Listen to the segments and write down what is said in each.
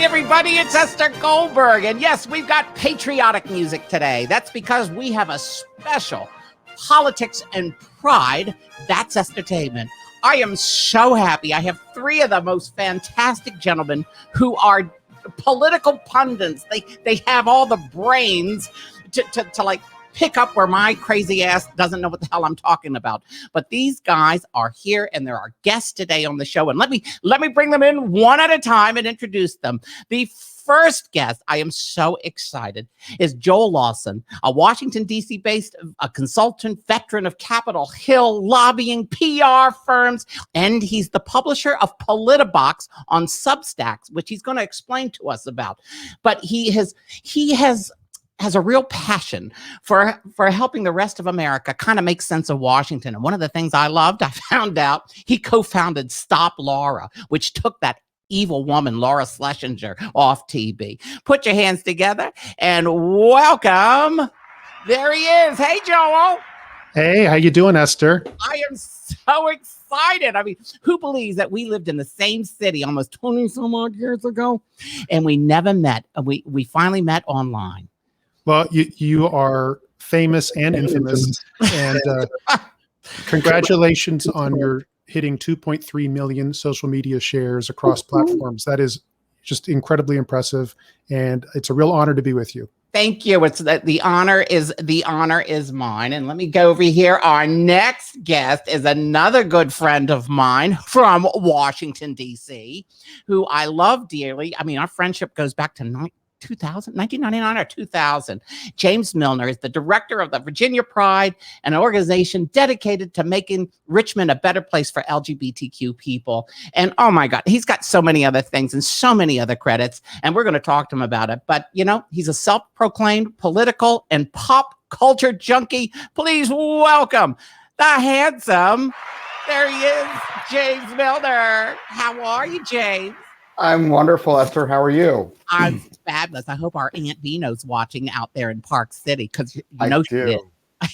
everybody, it's Esther Goldberg. And yes, we've got patriotic music today. That's because we have a special politics and pride. That's Estertainment. I am so happy. I have three of the most fantastic gentlemen who are political pundits. They have all the brains to like pick up where my crazy ass doesn't know what the hell I'm talking about. But these guys are here and they're our guests today on the show. And let me bring them in one at a time and introduce them. The first guest, I am so excited, is Joel Lawson, a Washington, D.C. based a consultant, veteran of Capitol Hill lobbying, PR firms, and he's the publisher of Politibox on Substacks, which he's going to explain to us about. But he has a real passion for helping the rest of America kind of make sense of Washington. And one of the things I loved, I found out he co-founded Stop Laura, which took that evil woman, Laura Schlesinger, off TV. Put your hands together and welcome. There he is. Hey, Joel. Hey, how you doing, Esther? I am so excited. I mean, who believes that we lived in the same city almost 20 some odd years ago and we never met? We finally met online. Well, you are famous and infamous, and congratulations on your hitting 2.3 million social media shares across platforms. That is just incredibly impressive, and it's a real honor to be with you. Thank you. It's the honor is mine. And let me go over here. Our next guest is another good friend of mine from Washington, D.C., who I love dearly. I mean, our friendship goes back to 1999 or 2000. James Milner is the director of the Virginia Pride, an organization dedicated to making Richmond a better place for LGBTQ people. And oh my God, he's got so many other things and so many other credits. And we're going to talk to him about it. But, you know, he's a self-proclaimed political and pop culture junkie. Please welcome the handsome, there he is, James Milner. How are you, James? I'm wonderful, Esther. How are you? I'm fabulous. I hope our Aunt Vino's watching out there in Park City because you know she is.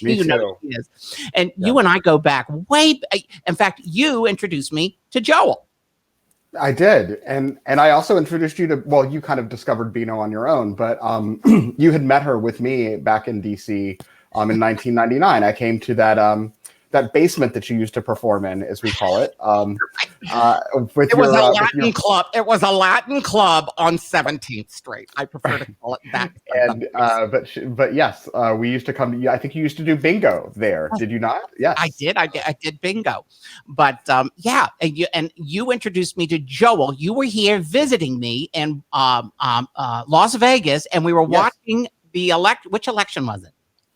Me too. Know she is. And you and I go back way. In fact, you introduced me to Joel. I did, and I also introduced you to. Well, you kind of discovered Bino on your own, but you had met her with me back in DC in 1999. I came to that basement that you used to perform in, as we call it. It was a Latin club. It was a Latin club on 17th Street. I prefer to call it that. And but yes, we used to come. I think you used to do bingo there. Did you not? Yes, I did. I did bingo. But yeah, and you introduced me to Joel. You were here visiting me in Las Vegas, and we were watching the Which election was it?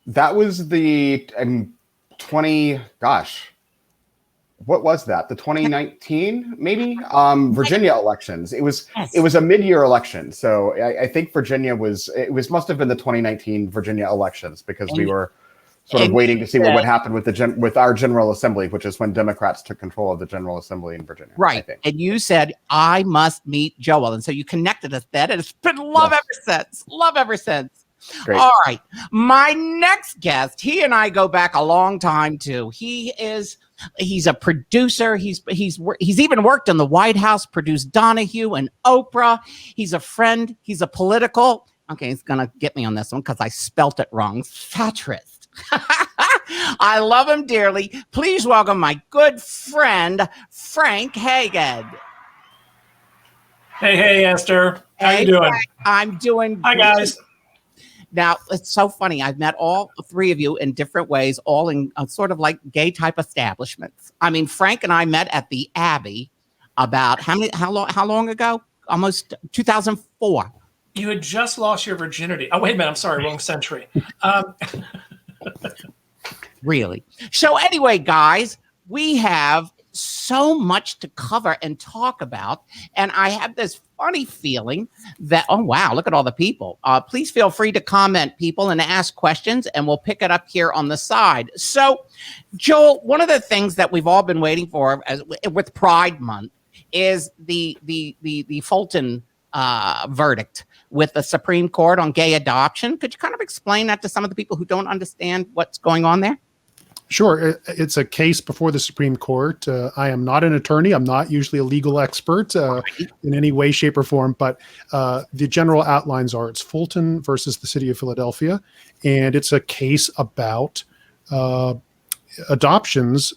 That was the. What was that? The 2019 maybe Virginia elections. It was a mid-year election, so I think Virginia must have been the 2019 Virginia elections because we were sort of waiting to see what would happen with our General Assembly, which is when Democrats took control of the General Assembly in Virginia. Right, and you said I must meet Joel, and so you connected us then, and it's been love ever since. Love ever since. Great. All right. My next guest, he and I go back a long time too. He's a producer. He's even worked in the White House, produced Donahue and Oprah. He's a friend. He's a political. Okay, he's going to get me on this one because I spelt it wrong. Satirist. I love him dearly. Please welcome my good friend, Frank Hagan. Hey, Esther. How you doing? Frank, I'm doing Hi, guys. Now, it's so funny. I've met all three of you in different ways, all in sort of like gay type establishments. I mean, Frank and I met at the Abbey about how long ago? Almost 2004. You had just lost your virginity. Oh, wait a minute. I'm sorry. Wrong century. Really? So anyway, guys, we have so much to cover and talk about. And I have this funny feeling that, oh, wow, look at all the people. Please feel free to comment, people, and ask questions, and we'll pick it up here on the side. So, Joel, one of the things that we've all been waiting for with Pride Month is the Fulton verdict with the Supreme Court on gay adoption. Could you kind of explain that to some of the people who don't understand what's going on there? Sure. It's a case before the Supreme Court. I am not an attorney. I'm not usually a legal expert in any way, shape, or form, but the general outlines are it's Fulton versus the city of Philadelphia, and it's a case about adoptions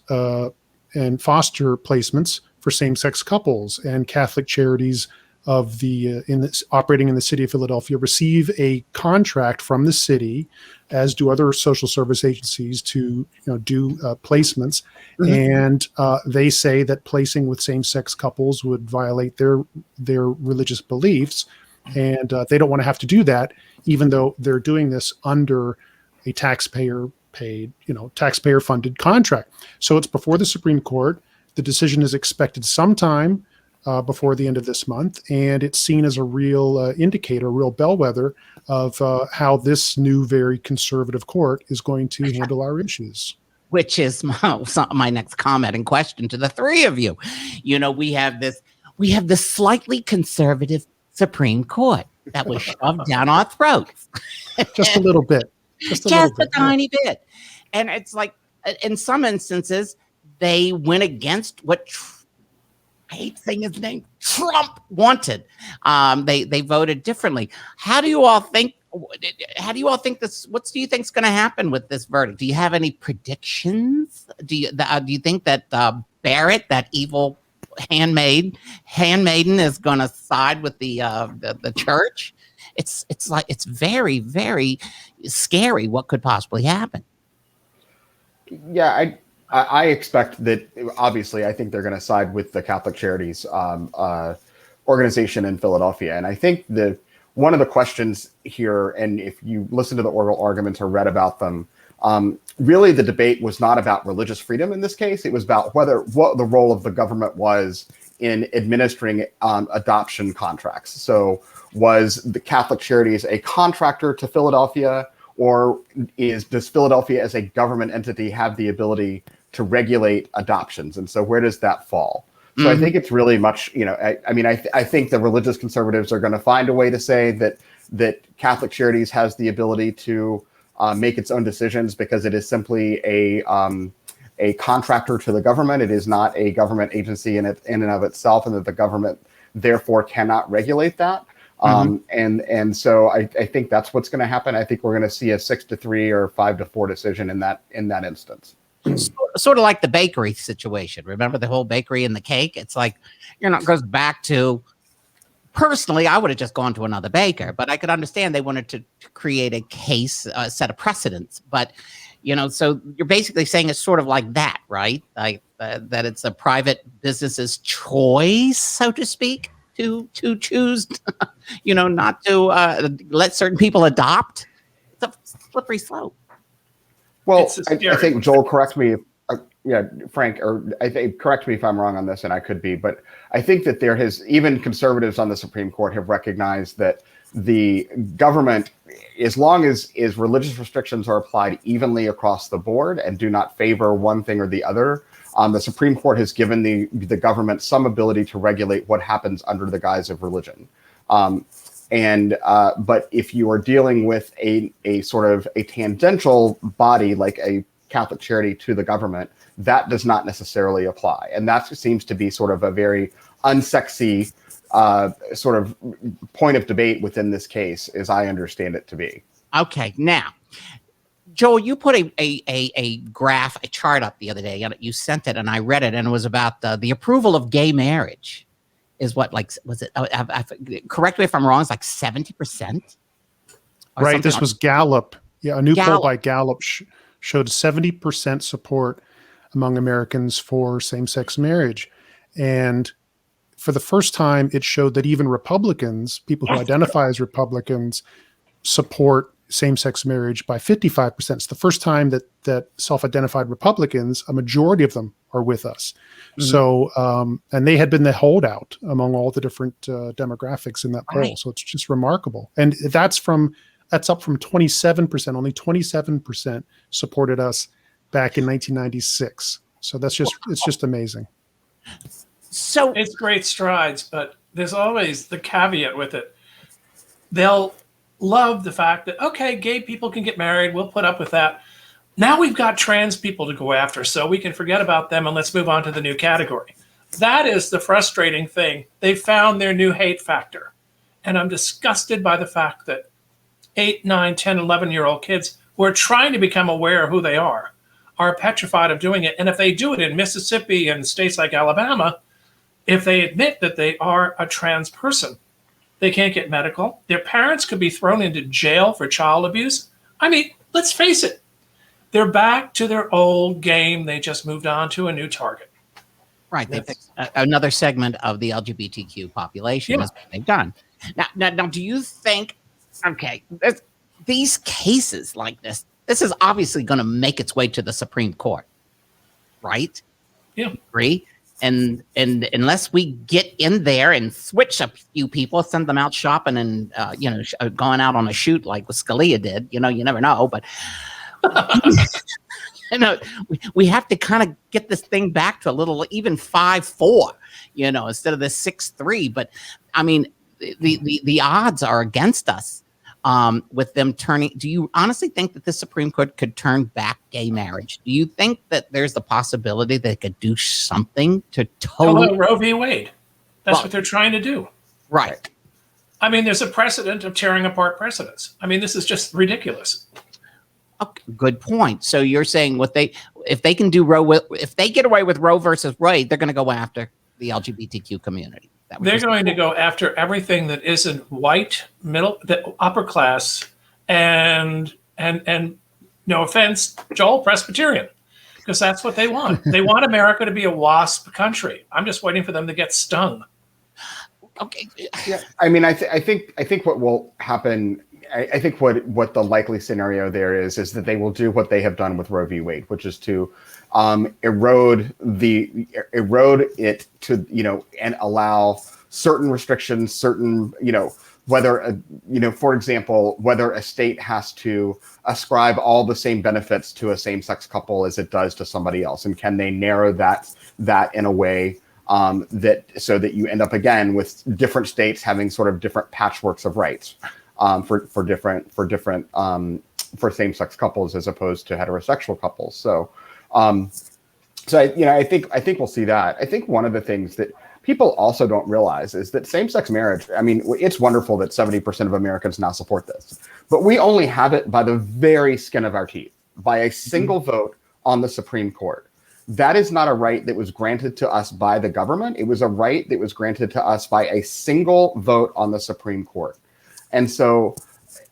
and foster placements for same-sex couples, and Catholic charities of the operating in the city of Philadelphia receive a contract from the city, as do other social service agencies, to do placements. And they say that placing with same-sex couples would violate their religious beliefs, and they don't want to have to do that, even though they're doing this under a taxpayer-paid, taxpayer-funded contract. So it's before the Supreme Court. The decision is expected sometime before the end of this month, and it's seen as a real indicator, a real bellwether of how this new, very conservative court is going to handle our issues. Which is my next comment and question to the three of you. We have this slightly conservative Supreme Court that was shoved down our throats. Just a little bit. Just a tiny bit. And it's like, in some instances, they went against what I hate saying his name, Trump wanted. They voted differently. How do you all think this? What do you think is going to happen with this verdict? Do you have any predictions? Do you think that Barrett, that evil handmaiden, is going to side with the church? It's very, very scary. What could possibly happen? Yeah, I expect that, obviously, I think they're going to side with the Catholic Charities organization in Philadelphia. And I think one of the questions here, and if you listen to the oral arguments or read about them, really the debate was not about religious freedom in this case. It was about what the role of the government was in administering adoption contracts. So was the Catholic Charities a contractor to Philadelphia, or does Philadelphia as a government entity have the ability to regulate adoptions? And so where does that fall? So I think it's really much, I think the religious conservatives are going to find a way to say that Catholic Charities has the ability to make its own decisions because it is simply a contractor to the government. It is not a government agency in and of itself, and that the government therefore cannot regulate that. And so I think that's what's going to happen. I think we're going to see a 6-3 or 5-4 decision in that instance. Sort of like the bakery situation. Remember the whole bakery and the cake? It's like, goes back to, personally, I would have just gone to another baker, but I could understand they wanted to create a case, set of precedents. But, so you're basically saying it's sort of like that, right? Like that it's a private business's choice, so to speak, to choose, not to let certain people adopt. It's a slippery slope. Well, I think, Joel, correct me Frank, or I think, correct me if I'm wrong on this, and I could be, but I think that even conservatives on the Supreme Court have recognized that the government, as long as religious restrictions are applied evenly across the board and do not favor one thing or the other, the Supreme Court has given the government some ability to regulate what happens under the guise of religion. But if you are dealing with a sort of a tangential body like a Catholic charity to the government, that does not necessarily apply. And that seems to be sort of a very unsexy sort of point of debate within this case, as I understand it to be. Okay, now, Joel, you put a graph, a chart up the other day, and you sent it, and I read it, and it was about the approval of gay marriage. Is what, like, was it? Correct me if I'm wrong. It's like 70%. Right. This was Gallup. Yeah, a new poll by Gallup showed 70% support among Americans for same-sex marriage, and for the first time, it showed that even Republicans, people who identify as Republicans, support same-sex marriage by 55%. It's the first time that self-identified Republicans, a majority of them, are with us. Mm-hmm. So, and they had been the holdout among all the different demographics in that poll. Right. So it's just remarkable. And that's up from 27%. Only 27% supported us back in 1996. So it's just amazing. So it's great strides, but there's always the caveat with it. They'll love the fact that, okay, gay people can get married. We'll put up with that. Now we've got trans people to go after, so we can forget about them and let's move on to the new category. That is the frustrating thing. They found their new hate factor. And I'm disgusted by the fact that 8, 9, 10, 11-year-old kids who are trying to become aware of who they are petrified of doing it. And if they do it in Mississippi and states like Alabama, if they admit that they are a trans person, they can't get medical. Their parents could be thrown into jail for child abuse. I mean, let's face it. They're back to their old game. They just moved on to a new target. Right. They picked another segment of the LGBTQ population. Yeah. Is what they've done. Now, do you think, okay, these cases like this is obviously going to make its way to the Supreme Court, right? Yeah. Agree? And unless we get in there and switch a few people, send them out shopping and, going out on a shoot like what Scalia did, you never know. But, we have to kind of get this thing back to a little, even 5-4, instead of the 6-3. But, I mean, the odds are against us with them turning. Do you honestly think that the Supreme Court could turn back gay marriage? Do you think that there's the possibility they could do something to totally Roe v. Wade? That's what they're trying to do. Right. I mean, there's a precedent of tearing apart precedents. I mean, this is just ridiculous. Okay, good point. So you're saying if they can do if they get away with Roe versus Wade, they're going to go after the LGBTQ community. They're going to go after everything that isn't white, upper class, and no offense, Joel, Presbyterian, because that's what they want. They want America to be a WASP country. I'm just waiting for them to get stung. Okay. Yeah, I mean, I think what will happen. I think what the likely scenario there is that they will do what they have done with Roe v. Wade, which is to erode it to and allow certain restrictions, certain whether for example whether a state has to ascribe all the same benefits to a same-sex couple as it does to somebody else, and can they narrow that in a way that so that you end up again with different states having sort of different patchworks of rights for same-sex couples as opposed to heterosexual couples. So I think we'll see that. I think one of the things that people also don't realize is that same-sex marriage, I mean, it's wonderful that 70% of Americans now support this, but we only have it by the very skin of our teeth, by a single vote on the Supreme Court. That is not a right that was granted to us by the government. It was a right that was granted to us by a single vote on the Supreme Court. And so,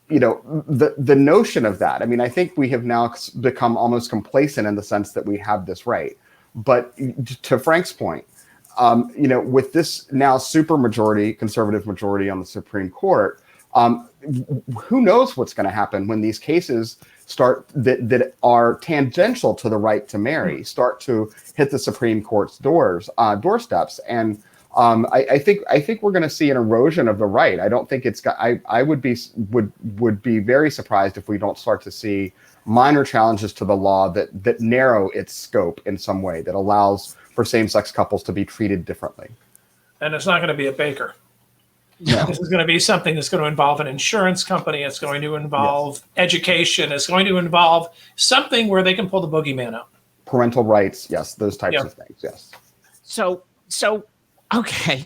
the notion of that, I mean, I think we have now become almost complacent in the sense that we have this right. But to Frank's point, with this now conservative majority on the Supreme Court, who knows what's going to happen when these cases start that are tangential to the right to marry start to hit the Supreme Court's doorsteps. And I think we're going to see an erosion of the right. I don't think it's got. I would be very surprised if we don't start to see minor challenges to the law that narrow its scope in some way that allows for same-sex couples to be treated differently. And it's not going to be a baker. No. This is going to be something that's going to involve an insurance company. It's going to involve education. It's going to involve something where they can pull the boogeyman out. Parental rights, yes, those types of things, yes. So. Okay.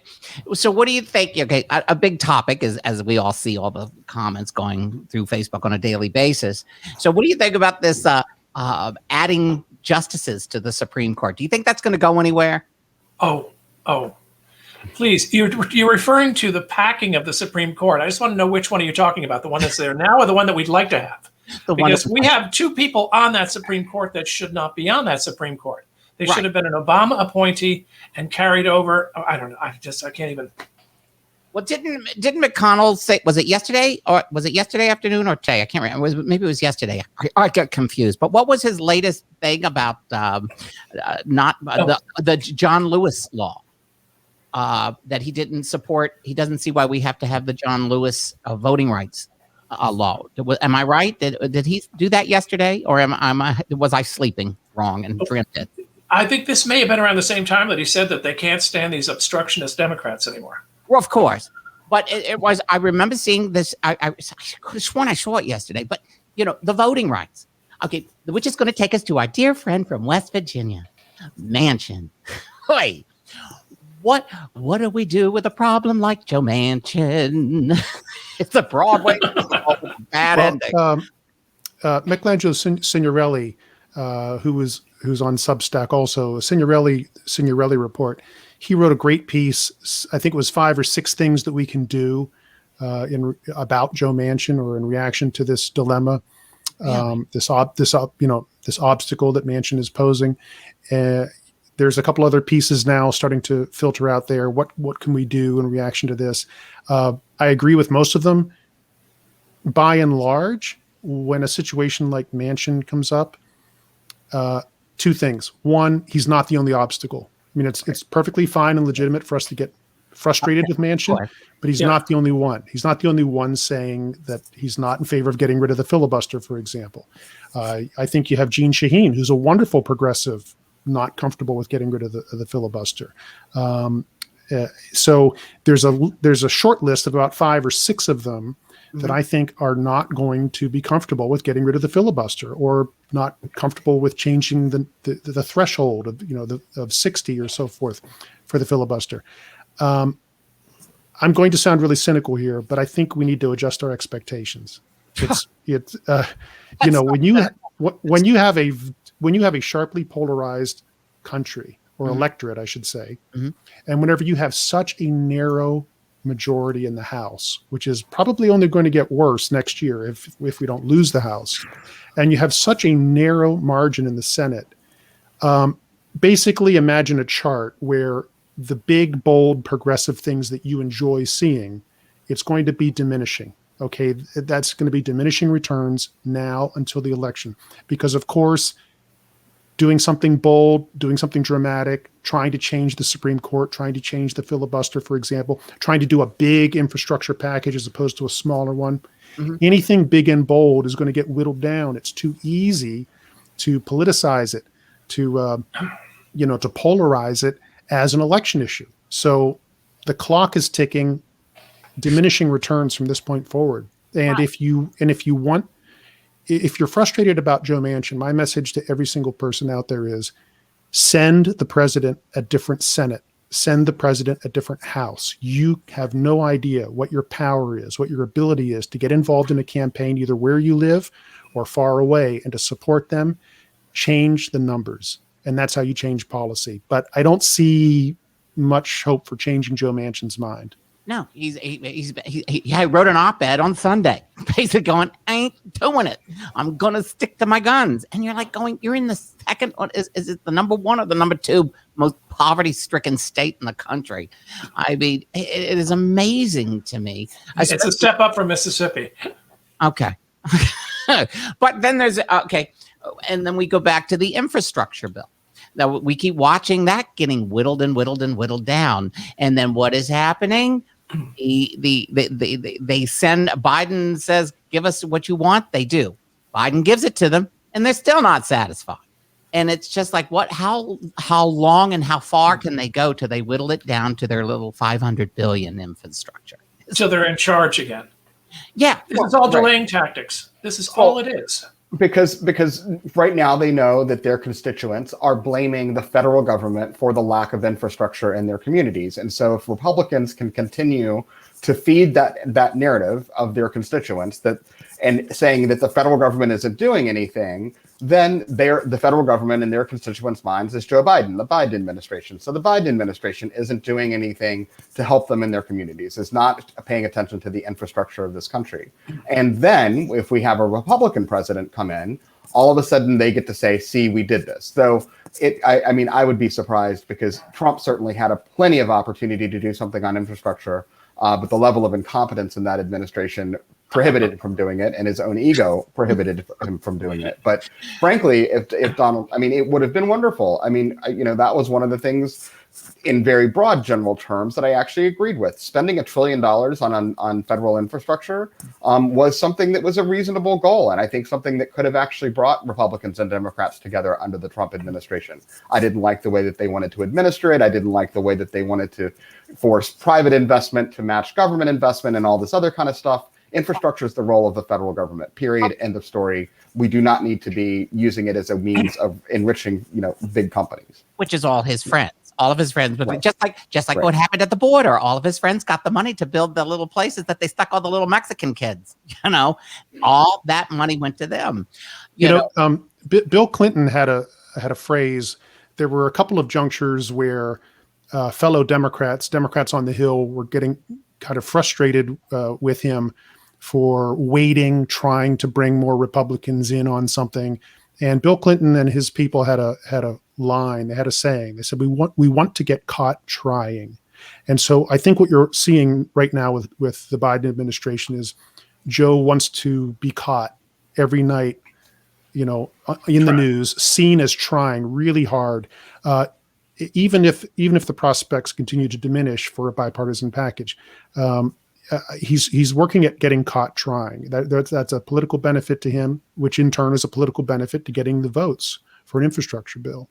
So what do you think? Okay. A big topic is, as we all see all the comments going through Facebook on a daily basis. So what do you think about this adding justices to the Supreme Court? Do you think that's going to go anywhere? Oh, please. You're referring to the packing of the Supreme Court. I just want to know which one are you talking about, the one that's there now or the one that we'd like to have? Because we have two people on that Supreme Court that should not be on that Supreme Court. They should have been an Obama appointee and carried over. I don't know. I can't even. Well, didn't McConnell say? Was it yesterday afternoon or today? I can't remember. Maybe it was yesterday. I got confused. But what was his latest thing about the John Lewis law that he didn't support? He doesn't see why we have to have the John Lewis voting rights law. Am I right? Did he do that yesterday, or was I sleeping wrong and dreamt it? I think this may have been around the same time that he said that they can't stand these obstructionist Democrats anymore. Well, of course. But it was, I remember seeing this. I could have sworn I saw it yesterday, but the voting rights. Okay, which is going to take us to our dear friend from West Virginia, Manchin. Wait, what do we do with a problem like Joe Manchin? It's a Broadway bad ending. Michelangelo Signorelli, who's on Substack also, Signorelli report. He wrote a great piece. I think it was 5 or 6 things that we can do about Joe Manchin or in reaction to this dilemma, this obstacle that Manchin is posing. There's a couple other pieces now starting to filter out there. What can we do in reaction to this? I agree with most of them. By and large, when a situation like Manchin comes up, 2 things. One, he's not the only obstacle. I mean, it's perfectly fine and legitimate for us to get frustrated with Manchin, but he's not the only one. He's not the only one saying that he's not in favor of getting rid of the filibuster, for example. I think you have Jeanne Shaheen, who's a wonderful progressive, not comfortable with getting rid of the filibuster. So there's a short list of about 5 or 6 of them that I think are not going to be comfortable with getting rid of the filibuster, or not comfortable with changing the threshold of 60 or so forth for the filibuster. I'm going to sound really cynical here, but I think we need to adjust our expectations. When you have a sharply polarized country, or electorate, I should say, and whenever you have such a narrow majority in the House, which is probably only going to get worse next year if we don't lose the House, and you have such a narrow margin in the Senate, basically imagine a chart where the big, bold, progressive things that you enjoy seeing, it's going to be diminishing. Okay, that's going to be diminishing returns now until the election, because of course, doing something bold, doing something dramatic, trying to change the Supreme Court, trying to change the filibuster, for example, trying to do a big infrastructure package as opposed to a smaller one. Anything big and bold is going to get whittled down. It's too easy to politicize it, to polarize it as an election issue. So the clock is ticking, diminishing returns from this point forward. And if you're frustrated about Joe Manchin, my message to every single person out there is send the president a different Senate, send the president a different House. You have no idea what your power is, what your ability is to get involved in a campaign, either where you live or far away, and to support them. Change the numbers. And that's how you change policy. But I don't see much hope for changing Joe Manchin's mind. No, I wrote an op-ed on Sunday, basically going, I ain't doing it. I'm going to stick to my guns. And you're like you're in the second, is it the number 1 or the number 2 most poverty-stricken state in the country? I mean, it is amazing to me. It's a step up from Mississippi. Okay. But then and then we go back to the infrastructure bill. Now we keep watching that getting whittled and whittled and whittled down. And then what is happening? They send, Biden says, give us what you want. They do. Biden gives it to them, and they're still not satisfied. And it's just like, how long and how far can they go till they whittle it down to their little 500 billion infrastructure? So they're in charge again. Yeah. This is all delaying tactics. This is all it is. Because right now they know that their constituents are blaming the federal government for the lack of infrastructure in their communities. And so if Republicans can continue to feed that narrative of their constituents and saying that the federal government isn't doing anything, then the federal government in their constituents' minds is Joe Biden, the Biden administration. So the Biden administration isn't doing anything to help them in their communities, is not paying attention to the infrastructure of this country. And then if we have a Republican president come in, all of a sudden they get to say, see, we did this. So I would be surprised, because Trump certainly had plenty of opportunity to do something on infrastructure, but the level of incompetence in that administration prohibited him from doing it, and his own ego prohibited him from doing it. But frankly, if Donald, it would have been wonderful. That was one of the things in very broad general terms that I actually agreed with. Spending $1 trillion on federal infrastructure was something that was a reasonable goal, and I think something that could have actually brought Republicans and Democrats together under the Trump administration. I didn't like the way that they wanted to administer it. I didn't like the way that they wanted to force private investment to match government investment and all this other kind of stuff. Infrastructure is the role of the federal government, period, end of story. We do not need to be using it as a means of enriching, big companies. Which is all his friends. All of his friends, but Right. just like what happened at the border, all of his friends got the money to build the little places that they stuck all the little Mexican kids. All that money went to them. Bill Clinton had a phrase. There were a couple of junctures where fellow Democrats on the Hill, were getting kind of frustrated with him for waiting, trying to bring more Republicans in on something. And Bill Clinton and his people had a line. They had a saying. They said, "We want to get caught trying." And so I think what you're seeing right now with the Biden administration is Joe wants to be caught every night, in the news, seen as trying really hard, even if the prospects continue to diminish for a bipartisan package. He's working at getting caught trying. That's a political benefit to him, which in turn is a political benefit to getting the votes for an infrastructure bill.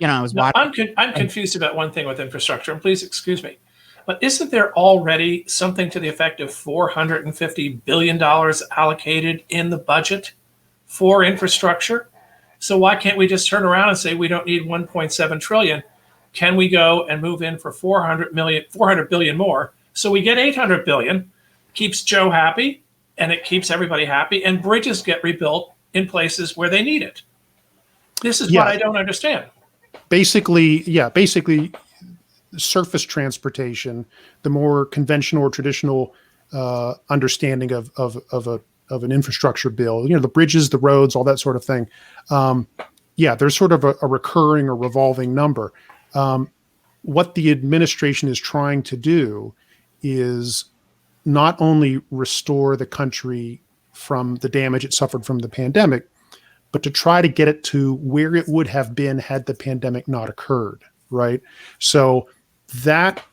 I'm confused about one thing with infrastructure, and please excuse me, but isn't there already something to the effect of $450 billion allocated in the budget for infrastructure? So why can't we just turn around and say we don't need 1.7 trillion? Can we go and move in for 400 billion more? So we get 800 billion, keeps Joe happy, and it keeps everybody happy, and bridges get rebuilt in places where they need it. This is what I don't understand. Basically, surface transportation, the more conventional or traditional understanding of an infrastructure bill, the bridges, the roads, all that sort of thing. There's sort of a recurring or revolving number. What the administration is trying to do is not only restore the country from the damage it suffered from the pandemic, but to try to get it to where it would have been had the pandemic not occurred, right? So that,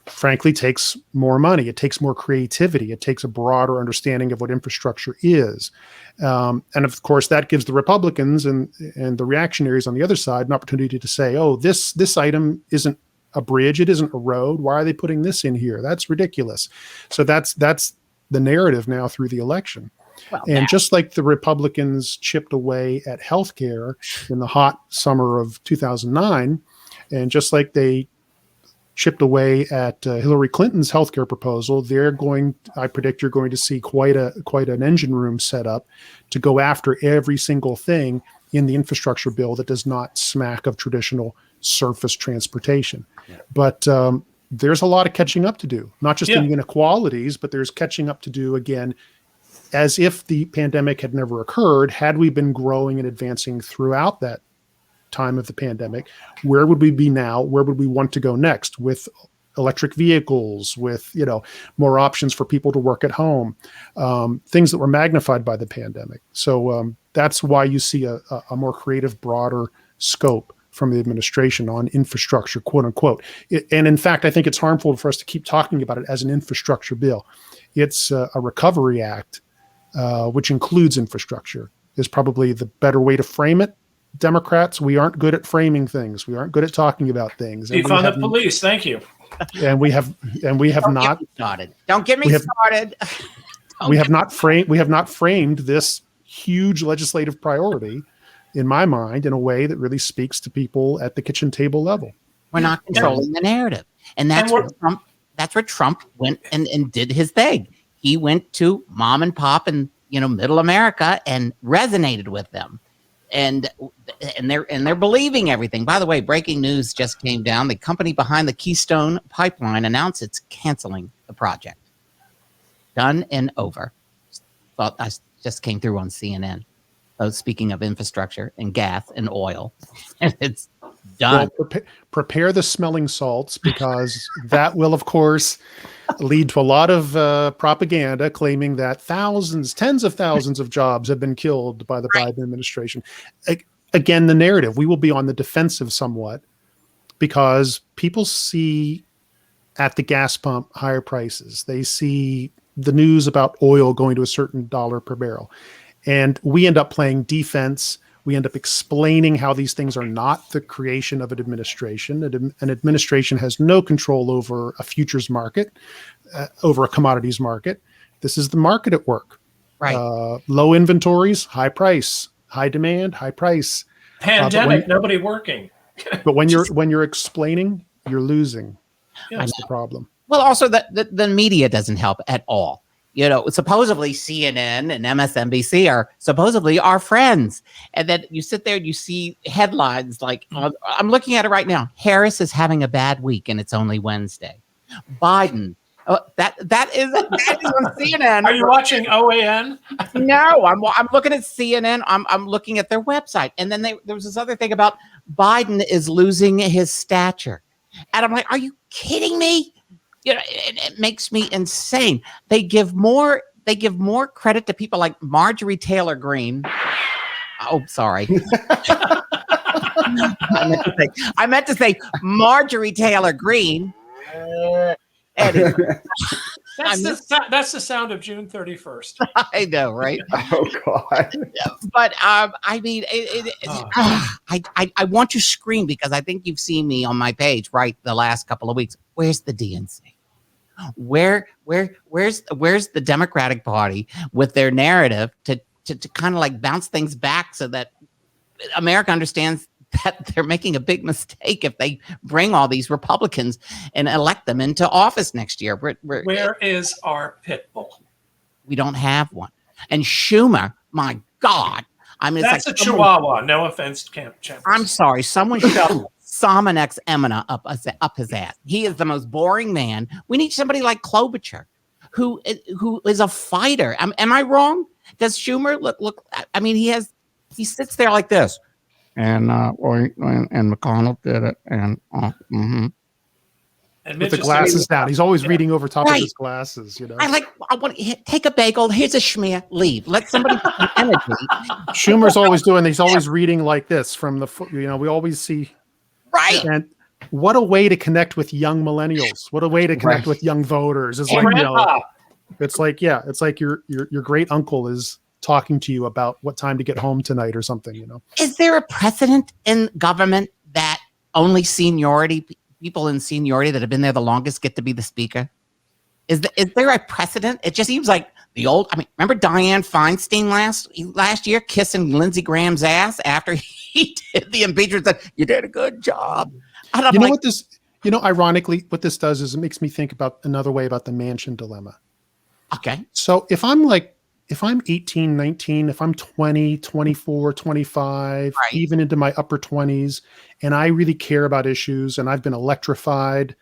frankly, takes more money. It takes more creativity. It takes a broader understanding of what infrastructure is. And of course, that gives the Republicans and the reactionaries on the other side an opportunity to say, oh, this item isn't a bridge. It isn't a road. Why are they putting this in here? That's ridiculous. So that's the narrative now through the election. Well, and just like the Republicans chipped away at healthcare in the hot summer of 2009, and just like they chipped away at Hillary Clinton's healthcare proposal, I predict you're going to see quite an engine room set up to go after every single thing in the infrastructure bill that does not smack of traditional surface transportation. Yeah. But there's a lot of catching up to do, not just in inequalities, but there's catching up to do again, as if the pandemic had never occurred. Had we been growing and advancing throughout that time of the pandemic, where would we be now? Where would we want to go next with electric vehicles, with more options for people to work at home, things that were magnified by the pandemic? So that's why you see a more creative, broader scope from the administration on infrastructure, quote unquote. And in fact, I think it's harmful for us to keep talking about it as an infrastructure bill. It's a recovery act, which includes infrastructure, is probably the better way to frame it. Democrats, we aren't good at framing things. We aren't good at talking about things. Defund the police. Thank you. And we have not started. Don't get me started. We have not framed this huge legislative priority, in my mind, in a way that really speaks to people at the kitchen table level. We're not controlling the narrative, and that's where Trump went and did his thing. He went to mom and pop and middle America and resonated with them, and they're believing everything. By the way, breaking news just came down. The company behind the Keystone Pipeline announced it's canceling the project. Done and over. Thought I just came through on CNN. Speaking of infrastructure and gas and oil, and it's done. Well, prepare the smelling salts, because that will, of course, lead to a lot of propaganda claiming that tens of thousands of jobs have been killed by the Biden administration. Again, the narrative, we will be on the defensive somewhat, because people see at the gas pump higher prices. They see the news about oil going to a certain dollar per barrel. And we end up playing defense. We end up explaining how these things are not the creation of an administration. An administration has no control over a futures market, over a commodities market. This is the market at work. Right. Low inventories, high price, high demand, high price. Pandemic, nobody working. But when you're explaining, you're losing. Yeah. That's the problem. Well, also the media doesn't help at all. Supposedly CNN and MSNBC are supposedly our friends. And then you sit there and you see headlines like, I'm looking at it right now. Harris is having a bad week and it's only Wednesday. Biden. That is on CNN. Are you watching OAN? No, I'm looking at CNN. I'm looking at their website. And then there was this other thing about Biden is losing his stature. And I'm like, are you kidding me? It makes me insane. They give more credit to people like Marjorie Taylor Greene. Oh, sorry. I meant to say Marjorie Taylor Greene. Anyway. That's the sound of June 31st. I know, right? Oh God! But I mean, I want to scream because I think you've seen me on my page, right? The last couple of weeks. Where's the DNC? Where's the Democratic Party with their narrative to kind of like bounce things back so that America understands that they're making a big mistake if they bring all these Republicans and elect them into office next year. Where is our pit bull? We don't have one. And Schumer, my God. I mean, that's a Chihuahua. No offense, Camp Champ. I'm sorry. Someone shoved Somonex Emina up his ass. He is the most boring man. We need somebody like Klobuchar, who is a fighter. Am I wrong? Does Schumer look? I mean, he sits there like this. And McConnell did it, and And with the glasses down, he's always reading over top of his glasses. I want to take a bagel. Here's a schmear. Leave. Let somebody put the energy. Schumer's always doing. He's always reading like this from the. We always see. Right. And what a way to connect with young millennials. What a way to connect with young voters. It's like it's like your great uncle is talking to you about what time to get home tonight or something, Is there a precedent in government that only people in seniority that have been there the longest get to be the speaker? Is there a precedent? It just seems like remember Dianne Feinstein last year kissing Lindsey Graham's ass after he did the impeachment, said, you did a good job. Ironically, what this does is it makes me think about another way about the Manchin dilemma. Okay. So if I'm 18, 19, if I'm 20, 24, 25, even into my upper 20s, and I really care about issues and I've been electrified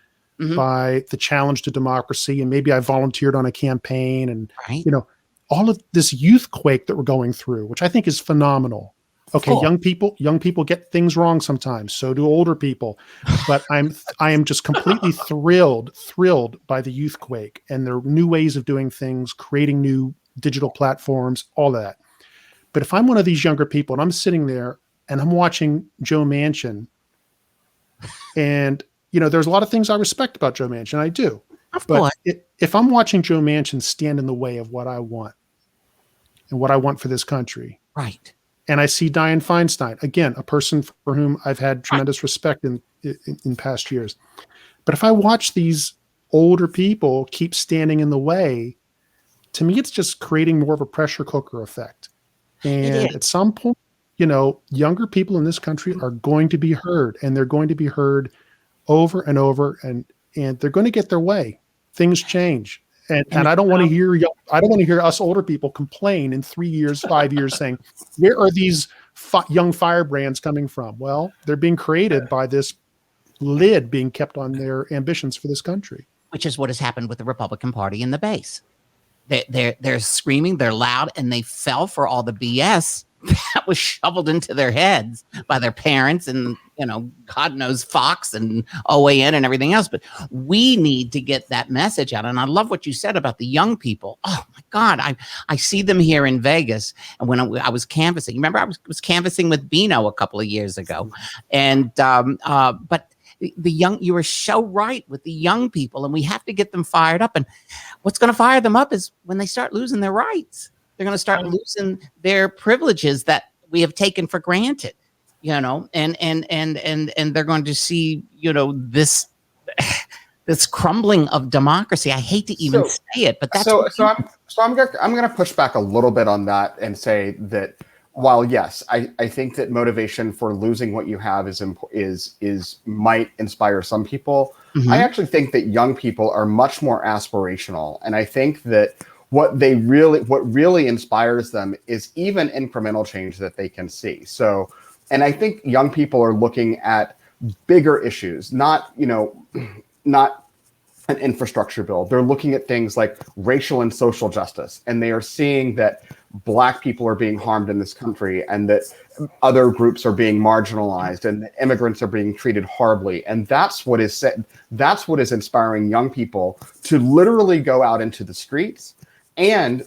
by the challenge to democracy, and maybe I volunteered on a campaign and, all of this youth quake that we're going through, which I think is phenomenal. Okay, cool. Young people get things wrong sometimes. So do older people. But I am just completely thrilled by the youth quake and their new ways of doing things, creating new digital platforms, all that. But if I'm one of these younger people and I'm sitting there and I'm watching Joe Manchin, and there's a lot of things I respect about Joe Manchin, I do. But if I'm watching Joe Manchin stand in the way of what I want and what I want for this country, right? And I see Dianne Feinstein, again, a person for whom I've had tremendous respect in past years. But if I watch these older people keep standing in the way, to me, it's just creating more of a pressure cooker effect. And at some point, younger people in this country are going to be heard, and they're going to be heard over and over, and they're going to get their way. Things change. And I don't want to hear us older people complain in 3 years, 5 years saying, where are these young firebrands coming from? Well, they're being created by this lid being kept on their ambitions for this country. Which is what has happened with the Republican Party in the base. They're screaming, they're loud, and they fell for all the BS that was shoveled into their heads by their parents and, God knows Fox and OAN and everything else. But we need to get that message out. And I love what you said about the young people. Oh my God. I see them here in Vegas. And when I was canvassing, remember I was canvassing with Beano a couple of years ago. And, but the young, you were so right with the young people, and we have to get them fired up. And what's going to fire them up is when they start losing their rights. They're going to start losing their privileges that we have taken for granted, and they're going to see, this this crumbling of democracy. I hate to even say it, but that's I'm gonna push back a little bit on that and say that while yes, I think that motivation for losing what you have is might inspire some people. Mm-hmm. I actually think that young people are much more aspirational, and I think that what really inspires them is even incremental change that they can see. So, and I think young people are looking at bigger issues, not an infrastructure bill. They're looking at things like racial and social justice, and they are seeing that Black people are being harmed in this country, and that other groups are being marginalized, and that immigrants are being treated horribly. And that's what is inspiring young people to literally go out into the streets. And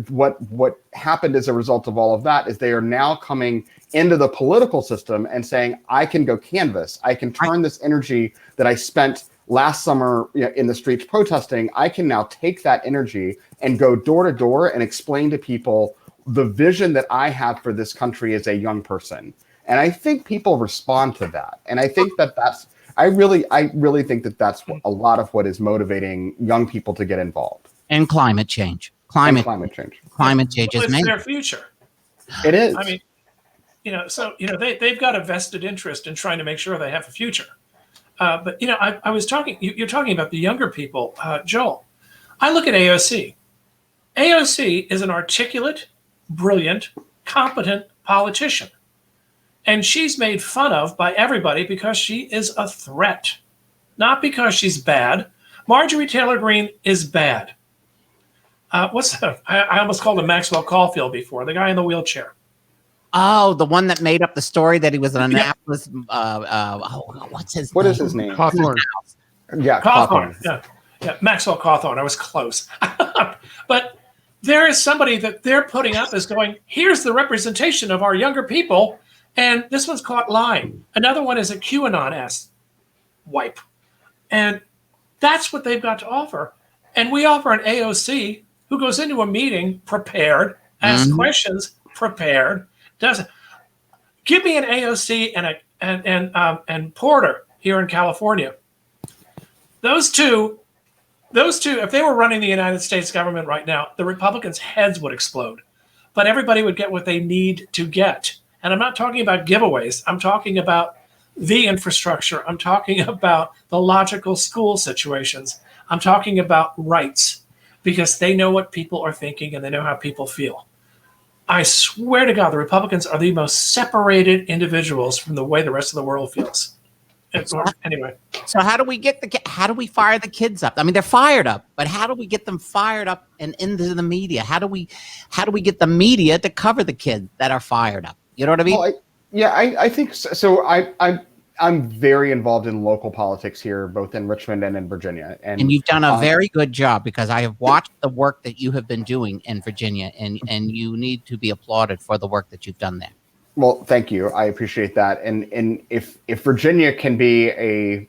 what happened as a result of all of that is they are now coming into the political system and saying, I can go canvass. I can turn this energy that I spent last summer in the streets protesting. I can now take that energy and go door to door and explain to people the vision that I have for this country as a young person. And I think people respond to that. And I think I really think that that's a lot of what is motivating young people to get involved. And climate change. Climate change is their future. It is. I mean, they've got a vested interest in trying to make sure they have a future. But I was talking. You're talking about the younger people, Joel. I look at AOC. AOC is an articulate, brilliant, competent politician, and she's made fun of by everybody because she is a threat, not because she's bad. Marjorie Taylor Greene is bad. What's that? I almost called him Maxwell Caulfield before, the guy in the wheelchair. Oh, the one that made up the story that he was an Annapolis. What is his name? Cawthorn. Yeah, Cawthorn. Yeah, Maxwell Cawthorn. I was close. But there is somebody that they're putting up as going, here's the representation of our younger people, and this one's caught lying. Another one is a QAnon-ass wipe. And that's what they've got to offer. And we offer an AOC who goes into a meeting prepared, asks questions prepared, doesn't. Give me an AOC and Porter here in California. Those two, if they were running the United States government right now, the Republicans' heads would explode. But everybody would get what they need to get. And I'm not talking about giveaways. I'm talking about the infrastructure. I'm talking about the logical school situations. I'm talking about rights, because they know what people are thinking and they know how people feel. I swear to God, the Republicans are the most separated individuals from the way the rest of the world feels. Anyway. So how do we fire the kids up? I mean, they're fired up, but how do we get them fired up and into the media? How do we get the media to cover the kids that are fired up? You know what I mean? Well, I think so. I'm very involved in local politics here, both in Richmond and in Virginia. And you've done a very good job, because I have watched the work that you have been doing in Virginia, and you need to be applauded for the work that you've done there. Well, thank you. I appreciate that. And if Virginia can be a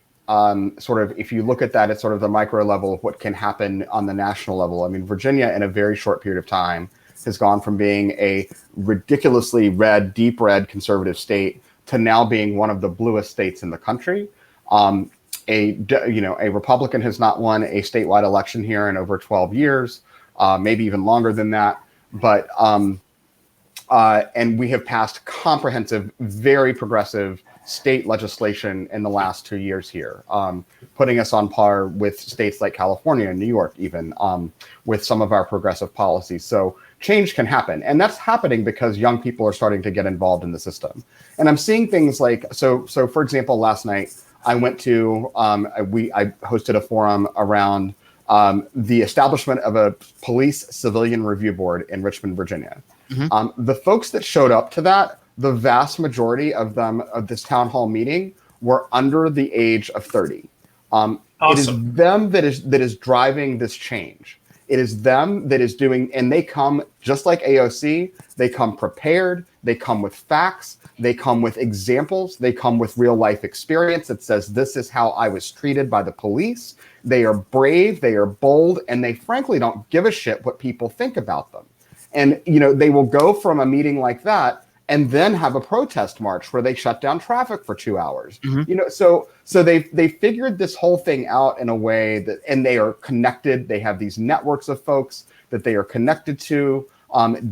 sort of, if you look at that at sort of the micro level of what can happen on the national level, I mean, Virginia in a very short period of time has gone from being a ridiculously red, deep red conservative state to now being one of the bluest states in the country. A Republican has not won a statewide election here in over 12 years, maybe even longer than that. But and we have passed comprehensive, very progressive state legislation in the last 2 years here, putting us on par with states like California and New York, even with some of our progressive policies. So change can happen. And that's happening because young people are starting to get involved in the system. And I'm seeing things like, so for example, last night, I went to, I hosted a forum around the establishment of a police civilian review board in Richmond, Virginia. Mm-hmm. The folks that showed up to that, the vast majority of them of this town hall meeting were under the age of 30. Awesome. It is them that is driving this change. It is them that is doing, and they come just like AOC, they come prepared, they come with facts, they come with examples, they come with real life experience that says, this is how I was treated by the police. They are brave, they are bold, and they frankly don't give a shit what people think about them. And, they will go from a meeting like that and then have a protest march where they shut down traffic for 2 hours. Mhm. You know, so they figured this whole thing out in a way that, and they are connected. They have these networks of folks that they are connected to,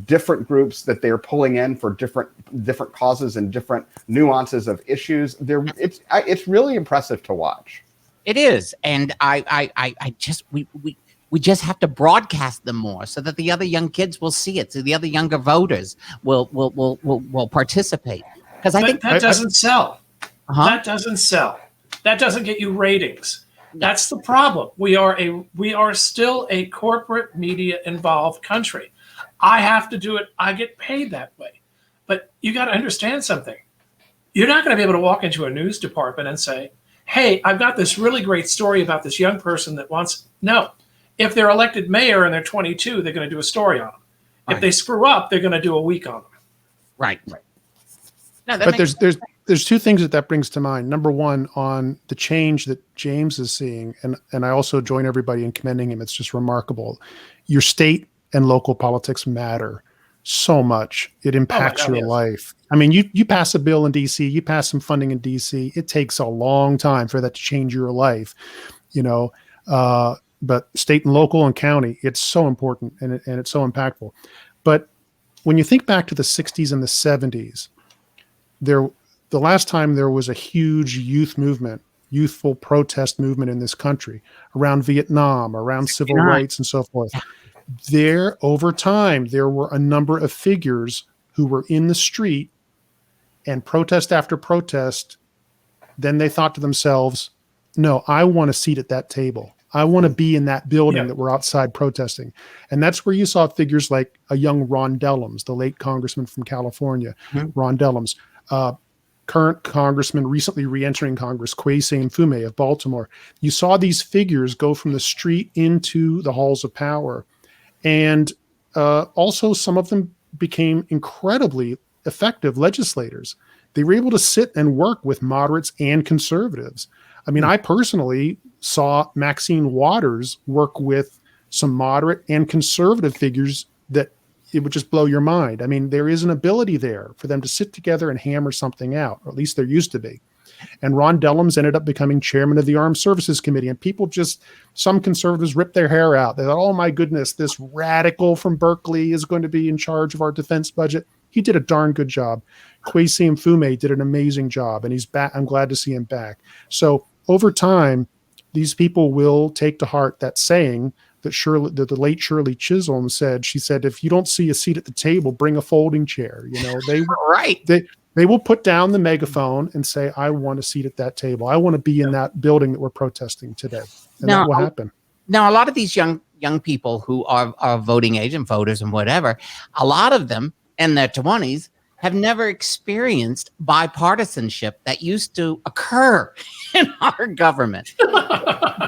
different groups that they are pulling in for different causes and different nuances of issues. It's really impressive to watch. It is, and we just have to broadcast them more so that the other young kids will see it, so the other younger voters will participate. Because I think that doesn't sell. Uh-huh. That doesn't sell. That doesn't get you ratings. That's the problem. We are still a corporate media involved country. I have to do it. I get paid that way. But you got to understand something. You're not going to be able to walk into a news department and say, hey, I've got this really great story about this young person that wants. No. If they're elected mayor and they're 22, they're going to do a story on them. If they screw up, they're going to do a week on them. Right. No, But there's two things that brings to mind. Number one, on the change that James is seeing, and I also join everybody in commending him. It's just remarkable. Your state and local politics matter so much. It impacts your life. I mean, you pass a bill in DC, you pass some funding in DC. It takes a long time for that to change your life, you know. But state and local and county, it's so important and it's so impactful. But when you think back to the 60s and the 70s, the last time there was a huge youthful protest movement in this country around Vietnam, around civil rights and so forth. Over time, there were a number of figures who were in the street, and protest after protest, then they thought to themselves, no, I want a seat at that table. I want to be in that building that we're outside protesting. And that's where you saw figures like a young Ron Dellums, the late congressman from California, Ron Dellums, current congressman recently re-entering Congress, Kwesi Mfume of Baltimore. You saw these figures go from the street into the halls of power. And also some of them became incredibly effective legislators. They were able to sit and work with moderates and conservatives. I mean, I personally saw Maxine Waters work with some moderate and conservative figures that it would just blow your mind. I mean, there is an ability there for them to sit together and hammer something out, or at least there used to be. And Ron Dellums ended up becoming chairman of the Armed Services Committee. And people some conservatives ripped their hair out. They thought, oh my goodness, this radical from Berkeley is going to be in charge of our defense budget. He did a darn good job. Kwesi Mfume did an amazing job, and he's back. I'm glad to see him back. So over time, these people will take to heart that saying that the late Shirley Chisholm said. She said, if you don't see a seat at the table, bring a folding chair. You know, they will put down the megaphone and say, I want a seat at that table. I want to be in that building that we're protesting today. And that will happen. Now, a lot of these young people who are voting age and voters and whatever, a lot of them in their 20s have never experienced bipartisanship that used to occur in our government.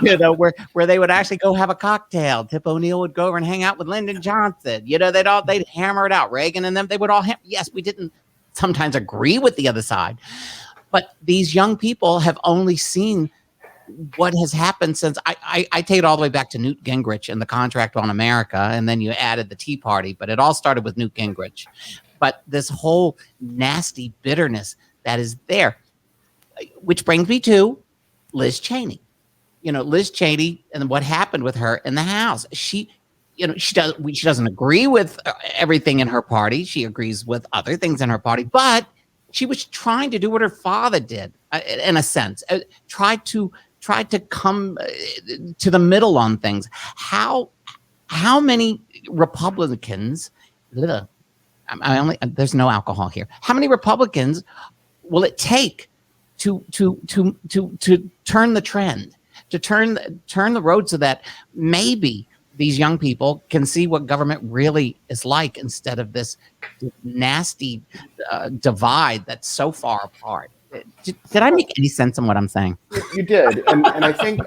You know, where they would actually go have a cocktail. Tip O'Neill would go over and hang out with Lyndon Johnson. You know, they'd hammer it out. Reagan and them, they would all yes, we didn't sometimes agree with the other side, but these young people have only seen what has happened since I take it all the way back to Newt Gingrich and the Contract on America, and then you added the Tea Party, but it all started with Newt Gingrich. But this whole nasty bitterness that is there, which brings me to Liz Cheney. You know, Liz Cheney and what happened with her in the House. She doesn't agree with everything in her party. She agrees with other things in her party, but she was trying to do what her father did, in a sense. Tried to come to the middle on things. How many Republicans? There's no alcohol here. How many Republicans will it take to turn the trend, to turn the road so that maybe these young people can see what government really is like instead of this nasty divide that's so far apart? Did I make any sense in what I'm saying? You did, and I think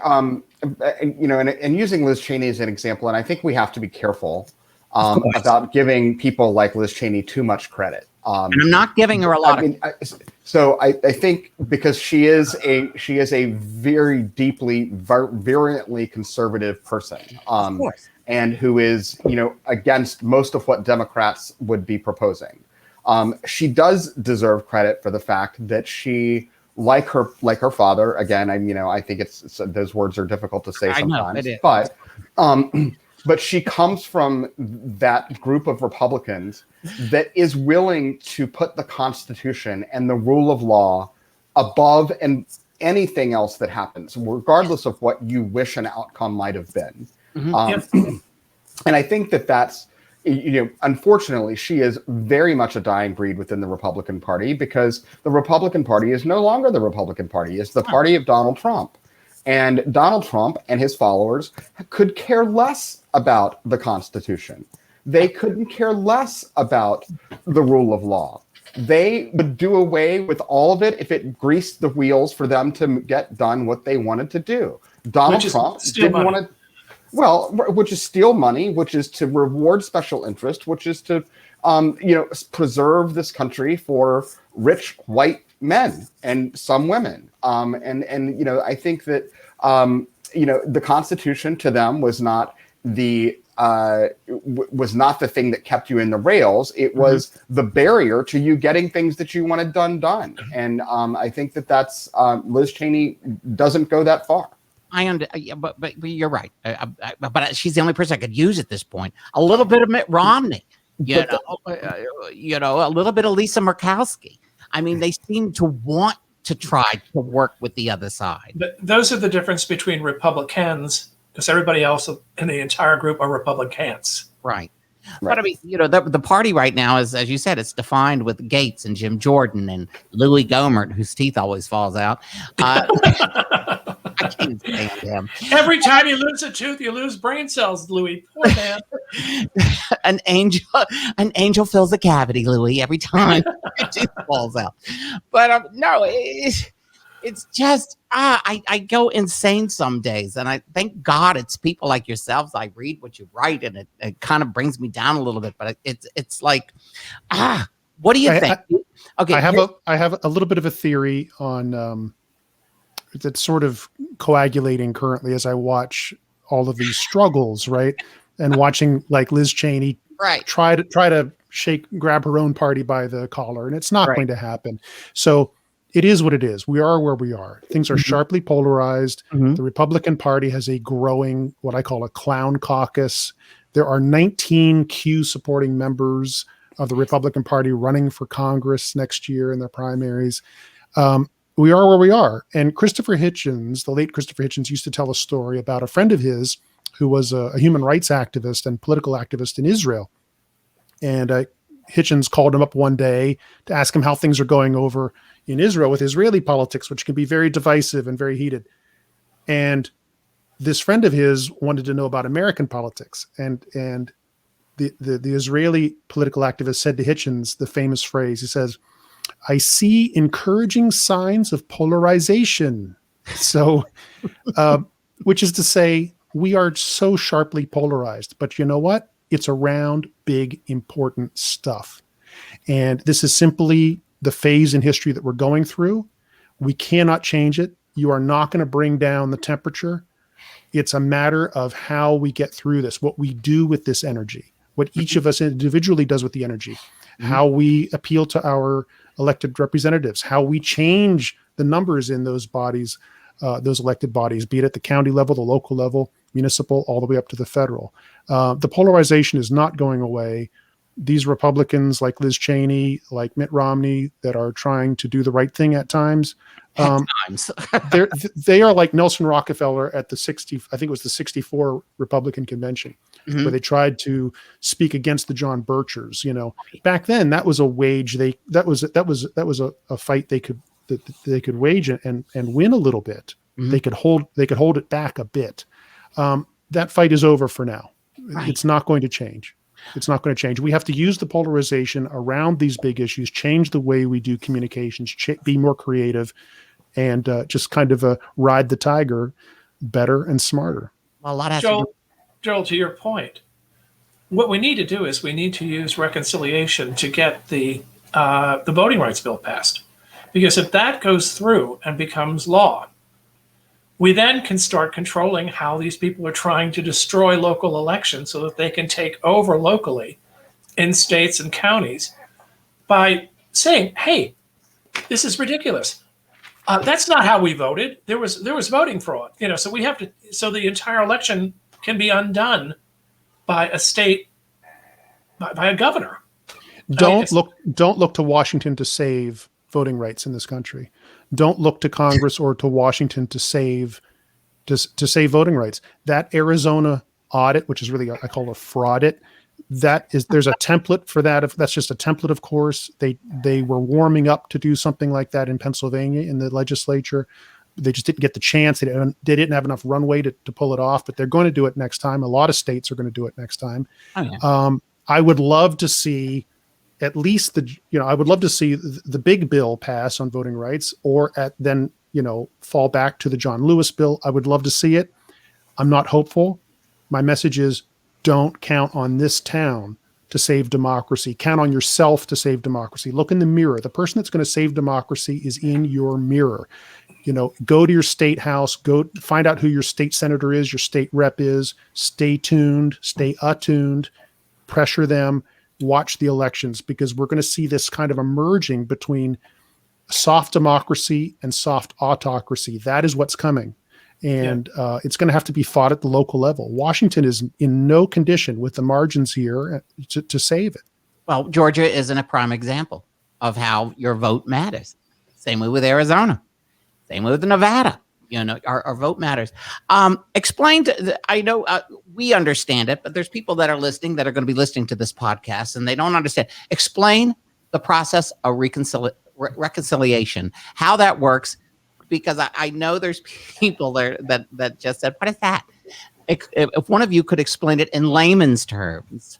you know, and using Liz Cheney as an example, and I think we have to be careful about giving people like Liz Cheney too much credit. And I'm not giving her a lot I think because she is a very deeply, virulently conservative person, and who is, you know, against most of what Democrats would be proposing. She does deserve credit for the fact that she, like her father, again, I think it's those words are difficult to say sometimes, but she comes from that group of Republicans that is willing to put the Constitution and the rule of law above and anything else that happens, regardless of what you wish an outcome might have been. And I think that's, unfortunately, she is very much a dying breed within the Republican Party, because the Republican Party is no longer the Republican Party. It's the party of Donald Trump. And Donald Trump and his followers could care less about the Constitution. They couldn't care less about the rule of law. They would do away with all of it if it greased the wheels for them to get done what they wanted to do. Donald Trump didn't want to, which is steal money, which is to reward special interest, which is to, preserve this country for rich white men and some women. I think that, the Constitution to them was not the thing that kept you in the rails. It was the barrier to you getting things that you wanted done. And I think that's Liz Cheney doesn't go that far. But you're right. But she's the only person I could use at this point. A little bit of Mitt Romney, a little bit of Lisa Murkowski. I mean, they seem to want to try to work with the other side. But those are the difference between Republicans, because everybody else in the entire group are Republicans. Right. But I mean, the party right now is, as you said, it's defined with Gaetz and Jim Jordan and Louis Gohmert, whose teeth always falls out. I can't stand him. Every time you lose a tooth, you lose brain cells, Louis. Poor man. An angel fills a cavity, Louis, every time your tooth falls out. But no, it's just I go insane some days, and I thank God it's people like yourselves. I read what you write, and it kind of brings me down a little bit. But it's like, what do you think? Okay, I have a little bit of a theory on that's sort of coagulating currently as I watch all of these struggles, right? And watching like Liz Cheney try to grab her own party by the collar, and it's not going to happen. So it is what it is. We are where we are. Things are sharply polarized. The Republican Party has a growing, what I call a clown caucus. There are 19 Q supporting members of the Republican Party running for Congress next year in their primaries. We are where we are. And Christopher Hitchens, the late Christopher Hitchens, used to tell a story about a friend of his who was a human rights activist and political activist in Israel. And Hitchens called him up one day to ask him how things are going over in Israel with Israeli politics, which can be very divisive and very heated. And this friend of his wanted to know about American politics. And the Israeli political activist said to Hitchens the famous phrase, he says, "I see encouraging signs of polarization." So, which is to say, we are so sharply polarized, but you know what? It's around big, important stuff. And this is simply the phase in history that we're going through. We cannot change it. You are not going to bring down the temperature. It's a matter of how we get through this, what we do with this energy, what each of us individually does with the energy, how we appeal to our elected representatives, how we change the numbers in those bodies, those elected bodies, be it at the county level, the local level, municipal, all the way up to the federal. The polarization is not going away. These Republicans like Liz Cheney, like Mitt Romney, that are trying to do the right thing at times, they are like Nelson Rockefeller at the 64 Republican convention, where they tried to speak against the John Birchers. Back then that was a wage that was a fight they could wage and win a little bit. They could hold it back a bit. That fight is over for now. It's not going to change. It's not going to change. We have to use the polarization around these big issues, change the way we do communications, be more creative, and just kind of ride the tiger better and smarter. Well, a lot has Joel, to your point, what we need to do is we need to use reconciliation to get the voting rights bill passed. Because if that goes through and becomes law, we then can start controlling how these people are trying to destroy local elections so that they can take over locally in states and counties by saying, hey, this is ridiculous. That's not how we voted. There was voting fraud. So we have to. So the entire election can be undone by a state, by a governor. Don't look to Washington to save voting rights in this country. Don't look to Congress or to Washington to save voting rights. That Arizona audit, which is really I call a fraud it. There's a template for that. If that's just a template, of course, they were warming up to do something like that in Pennsylvania in the legislature. They just didn't get the chance. They didn't have enough runway to pull it off, but they're going to do it next time. A lot of states are going to do it next time. Oh, yeah. I would love to see at least I would love to see the big bill pass on voting rights, or then fall back to the John Lewis bill. I would love to see it. I'm not hopeful. My message is, don't count on this town to save democracy. Count on yourself to save democracy. Look in the mirror. The person that's going to save democracy is in your mirror. Go to your state house, go find out who your state senator is, your state rep is, stay tuned, stay attuned, pressure them, watch the elections, because we're going to see this kind of emerging between soft democracy and soft autocracy. That is what's coming. And it's going to have to be fought at the local level. Washington is in no condition with the margins here to save it. Well, Georgia isn't a prime example of how your vote matters. Same way with Arizona. Same way with Nevada. Our vote matters. Explain I know we understand it, but there's people that are listening that are going to be listening to this podcast and they don't understand. Explain the process of reconciliation, how that works. Because I know there's people there that just said, what is that? If one of you could explain it in layman's terms,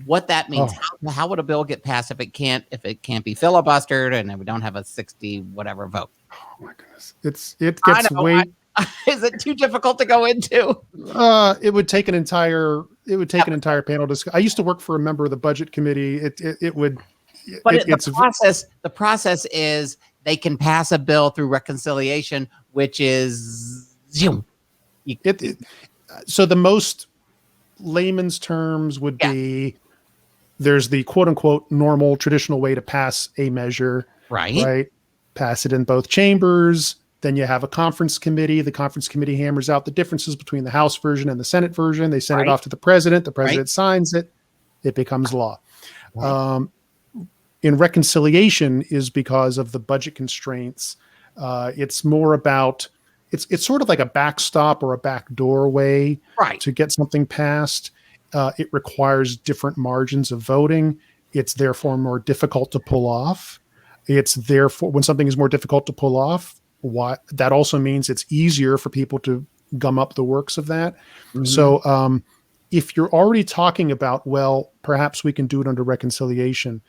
what that means, how would a bill get passed if it can't be filibustered and we don't have a 60 whatever vote? Oh my goodness, it gets way. Is it too difficult to go into? It would take an entire panel discussion. I used to work for a member of the budget committee. The process is. They can pass a bill through reconciliation, which is so the most layman's terms would be there's the quote unquote normal traditional way to pass a measure, right? Pass it in both chambers. Then you have a conference committee. The conference committee hammers out the differences between the House version and the Senate version. They send it off to the president. The president signs it. It becomes law. Right. In reconciliation is because of the budget constraints. It's more about it's sort of like a backstop or a backdoor way to get something passed. It requires different margins of voting. It's therefore more difficult to pull off. It's therefore when something is more difficult to pull off, that also means it's easier for people to gum up the works of that. Mm-hmm. So if you're already talking about, well, perhaps we can do it under reconciliation,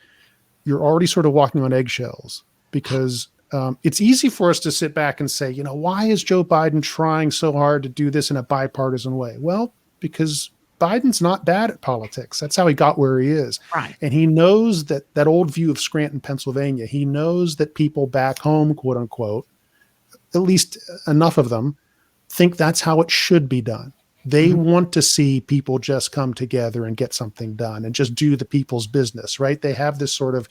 you're already sort of walking on eggshells, because it's easy for us to sit back and say, why is Joe Biden trying so hard to do this in a bipartisan way? Well, because Biden's not bad at politics. That's how he got where he is. Right. And he knows that old view of Scranton, Pennsylvania, he knows that people back home, quote unquote, at least enough of them, think that's how it should be done. They want to see people just come together and get something done and just do the people's business, right? They have this sort of,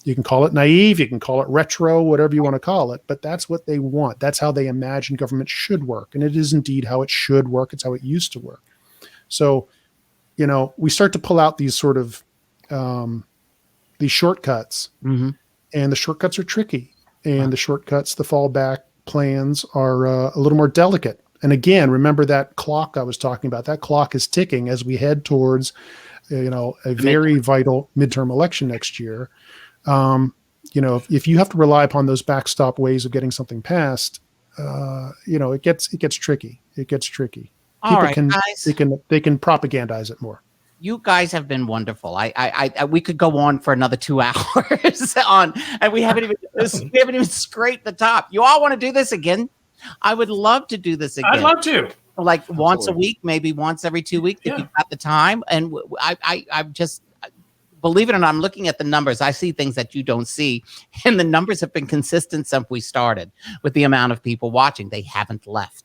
you can call it naive, you can call it retro, whatever you want to call it, but that's what they want. That's how they imagine government should work. And it is indeed how it should work. It's how it used to work. So, we start to pull out these sort of, these shortcuts, and the shortcuts are tricky. And the shortcuts, the fallback plans are a little more delicate. And again, remember that clock I was talking about. That clock is ticking as we head towards, a very vital midterm election next year. If you have to rely upon those backstop ways of getting something passed, it gets tricky. It gets tricky. All right, guys. They can propagandize it more. You guys have been wonderful. We could go on for another 2 hours and we haven't even scraped the top. You all want to do this again? I would love to do this again. I'd love to. Like once a week, maybe once every 2 weeks if you've got the time. And I just, believe it or not, I'm looking at the numbers. I see things that you don't see. And the numbers have been consistent since we started with the amount of people watching. They haven't left.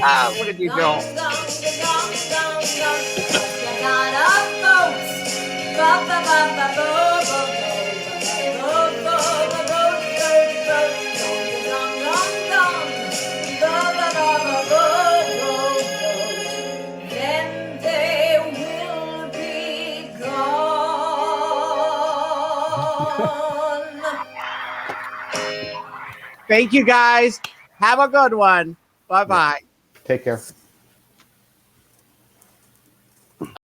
Look at you, Bill. You gotta vote. Then they will be gone. Thank you, guys. Have a good one. Bye-bye. Take care.